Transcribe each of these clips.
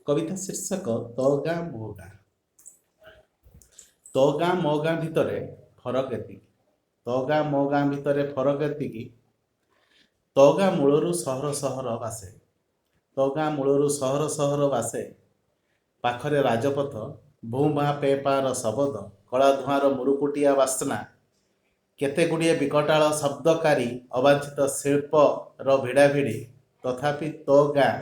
କବିତା ଶୀର୍ଷକ ତୋ ଗାଁ ମୋ ଗାଁ। ତୋ ଗାଁ ମୋ ଗାଁ ଭିତରେ ଫରକ ଏତିକି। ତୋ ଗାଁ ମୋ ଗାଁ ଭିତରେ ଫରକ ଏତିକି। ତୋ ଗାଁ ମୂଳରୁ ସହର ସହର ବାସେ। ତୋ ଗାଁ ମୂଳରୁ ସହର ସହର ବାସେ। ପାଖରେ ରାଜପଥ, ଭୂ ଭା ପେ ପାର ଶବଦ, କଳା ଧୂଆଁର ମୁରୁକୁଟିଆ ବାସ୍ନା, କେତେ ଗୁଡ଼ିଏ ବିକଟାଳ ଶବ୍ଦକାରୀ ଅବାଞ୍ଛିତ ଶିଳ୍ପର ଭିଡ଼ାଭିଡ଼ି। ତଥାପି ତୋ ଗାଁ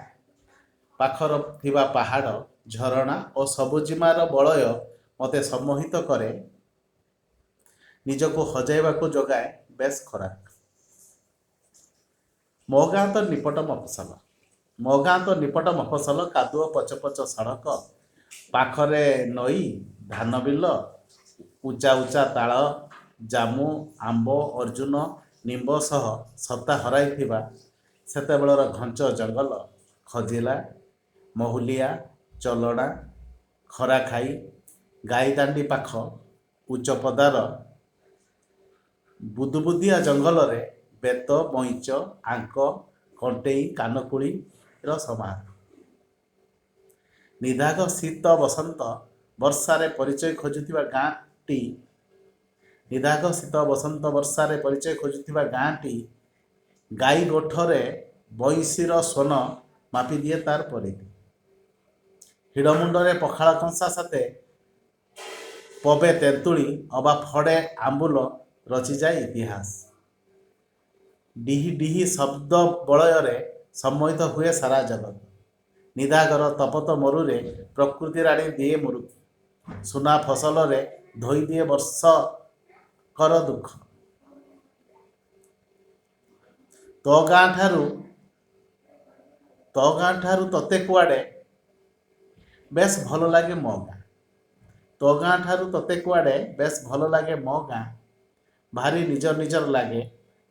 ପାଖର ଥିବା ପାହାଡ଼, ଝରଣା ଓ ସବୁଜିମାର ବଳୟ ମୋତେ ସମ୍ମୋହିତ କରେ, ନିଜକୁ ହଜାଇବାକୁ ଯୋଗାଏ ବେଶ ଖୋରାକ। ମୋ ଗାଁ ତ ନିପଟ ମଫସଲ। ମୋ ଗାଁ ତ ନିପଟ ମଫସଲ, କାଦୁଅ ପଚ ପଚ ସଡ଼କ, ପାଖରେ ନଈ, ଧାନ ବିଲ, ଉଚ୍ଚା ଉଚ୍ଚା ତାଳ, ଜାମୁ, ଆମ୍ବ, ଅର୍ଜୁନ, ନିମ୍ବ ସହ ସତ୍ତା ହରାଇଥିବା ସେତେବେଳର ଘଞ୍ଚ ଜଙ୍ଗଲ, ଖଜିଲା, ମହୁଲିଆ, ଚଲଣା, ଖରାଖାଇ, ଗାଈଦାଣ୍ଡି ପାଖ ଉଚ୍ଚପଦାର ବୁଦୁବୁଦିଆ ଜଙ୍ଗଲରେ ବେତ, ବଇଁଚ, ଆଙ୍କ, କଣ୍ଟେଇ, କାନକୁଳିର ସମାହାର। ନିଦାଘ ଶୀତ ବସନ୍ତ ବର୍ଷାରେ ପରିଚୟ ଖୋଜୁଥିବା ଗାଁଟି ନିଦାଘ ଶୀତ ବସନ୍ତ ବର୍ଷାରେ ପରିଚୟ ଖୋଜୁଥିବା ଗାଁଟି ଗାଈ ଗୋଠରେ ବଇଁଶୀର ସ୍ୱନ ମାପିଦିଏ ତାର ପରିଧି। ହିଡ଼ମୁଣ୍ଡରେ ପଖାଳ କଂସା ସାଥେ ପବେ ତେନ୍ତୁଳି ଅବା ଫଡ଼େ ଆମ୍ବୁଲ ରଚିଯାଏ ଇତିହାସ। ଡିହି ଡିହି ଶବ୍ଦ ବଳୟରେ ସମ୍ମୋହିତ ହୁଏ ସାରା ଜଗତ। ନିଦାଘର ତପତ ମରୁରେ ପ୍ରକୃତି ରାଣୀ ଦିଏ ମୁରୁକି, ସୁନା ଫସଲରେ ଧୋଇଦିଏ ବର୍ଷକର ଦୁଃଖ। ତୋ ଗାଁ ଠାରୁ ତତେ କୁଆଡ଼େ ବେଶ ଭଲ ଲାଗେ ମୋ ଗାଁ। ତୋ ଗାଁ ଠାରୁ ତତେ କୁଆଡ଼େ ବେଶ ଭଲ ଲାଗେ ମୋ ଗାଁ। ଭାରି ନିଜର ନିଜର ଲାଗେ,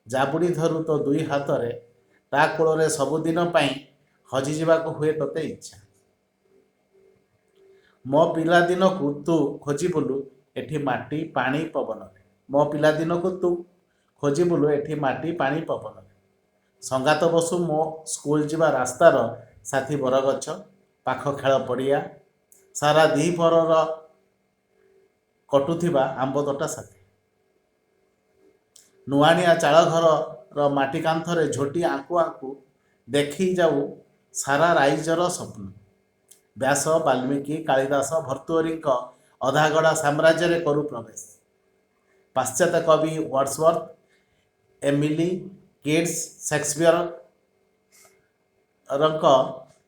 ଜାବୁଡ଼ି ଧରୁ ତୋ ଦୁଇ ହାତରେ, ତା କୋଳରେ ସବୁଦିନ ପାଇଁ ହଜିଯିବାକୁ ହୁଏ ତତେ ଇଚ୍ଛା। ମୋ ପିଲାଦିନକୁ ତୁ ଖୋଜି ବୁଲୁ ଏଠି ମାଟି ପାଣି ପବନରେ। ମୋ ପିଲାଦିନକୁ ତୁ ଖୋଜି ବୁଲୁ ଏଠି ମାଟି ପାଣି ପବନରେ। ସଙ୍ଗାତ ବସୁ ମୋ ସ୍କୁଲ ଯିବା ରାସ୍ତାର ସାଥୀ ବରଗଛ, ପାଖ ଖେଳ ପଡ଼ିଆ, ସାରା ଦ୍ୱିପ୍ରହର କଟୁଥିବା ଆମ୍ବତୋଟା ସାଥୀ। ନୁଆଣିଆ ଚାଳଘରର ମାଟି କାନ୍ଥରେ ଝୋଟି ଆଙ୍କୁ ଆଙ୍କୁ ଦେଖି ଯାଉ ସାରା ରାଇଜର ସ୍ୱପ୍ନ। ବ୍ୟାସ, ବାଲ୍ମୀକି, କାଳିଦାସ, ଭର୍ତ୍ତୃହରିଙ୍କ ଅଧାଗଢ଼ା ସାମ୍ରାଜ୍ୟରେ କରୁ ପ୍ରବେଶ। ପାଶ୍ଚାତ୍ୟ କବି ୱାର୍ଡ଼ସୱର୍ଥ, ଏମିଲି କିଟ୍ସ, ସେକ୍ସପିୟରଙ୍କ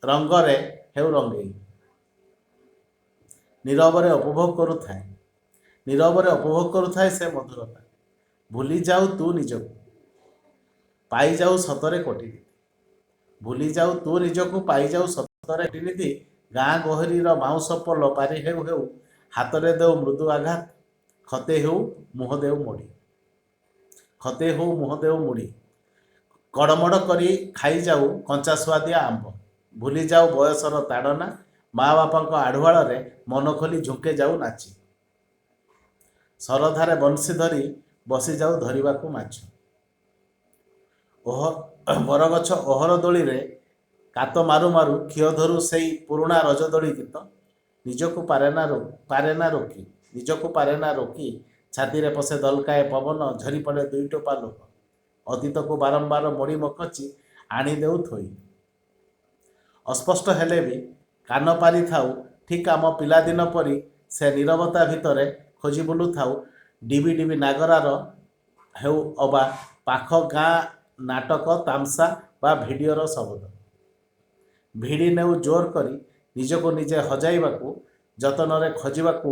ରଙ୍ଗରେ ହେଉ ରଙ୍ଗେଇ। ନୀରବରେ ଉପଭୋଗ କରୁଥାଏ ସେ ମଧୁରତା। ଭୁଲି ଯାଉ ତୁ ନିଜକୁ, ପାଇଯାଉ ସତରେ କୋଟିନିଧି। ଭୁଲି ଯାଉ ତୁ ନିଜକୁ, ପାଇଯାଉ ସତରେ କୋଟିନିଧି। ଗାଁ ଗୋହିରୀର ବାଉଁଶ ପୋଲ ପାରି ହେଉ ହେଉ ହାତରେ ଦେଉ ମୃଦୁ ଆଘାତ, ଖତେ ହେଉ ମୁହଁ ଦେଉ ମୁଡ଼ି। କଡ଼ମଡ଼ କରି ଖାଇଯାଉ କଞ୍ଚା ସୁଆଦିଆ ଆମ୍ବ। ଭୁଲି ଯାଉ ବୟସର ତାଡ଼ନା, ମା ବାପାଙ୍କ ଆଢ଼ୁଆଳରେ ମନ ଖୋଲି ଝୁଙ୍କେ ଯାଉ ନାଚି। ସରଧାରେ ବଂଶୀ ଧରି ବସିଯାଉ ଧରିବାକୁ ମାଛ। ବରଗଛ ଓହର ଦୋଳିରେ କାତ ମାରୁ ମାରୁ ଖିଅ ଧରୁ ସେଇ ପୁରୁଣା ରଜଦୋଳି ଗୀତ। ନିଜକୁ ପାରେନା ରୋକି ଛାତିରେ ପଶେ ଦଲକାଏ ପବନ, ଝରି ପଡ଼େ ଦୁଇ ଟୋପା ଲୁହ। ଅତୀତକୁ ବାରମ୍ବାର ମୋଡ଼ି ମକଚି ଆଣି ଦେଉ ଥୋଇ। ଅସ୍ପଷ୍ଟ ହେଲେ ବି କାନ ପାରିଥାଉ ଠିକ୍ ଆମ ପିଲାଦିନ ପରି ସେ ନୀରବତା ଭିତରେ ଖୋଜି ବୁଲୁଥାଉ ଡିବି ଡିବି ନାଗରାର ହେଉ ଅବା ପାଖ ଗାଁ ନାଟକ, ତାମସା ବା ଭିଡ଼ିଓର ଶବଦ। ଭିଡ଼ି ନେଉ ଜୋର କରି ନିଜକୁ ନିଜେ ହଜାଇବାକୁ, ଯତନରେ ଖୋଜିବାକୁ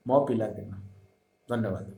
ମୋ ପିଲାଦିନ। ଧନ୍ୟବାଦ।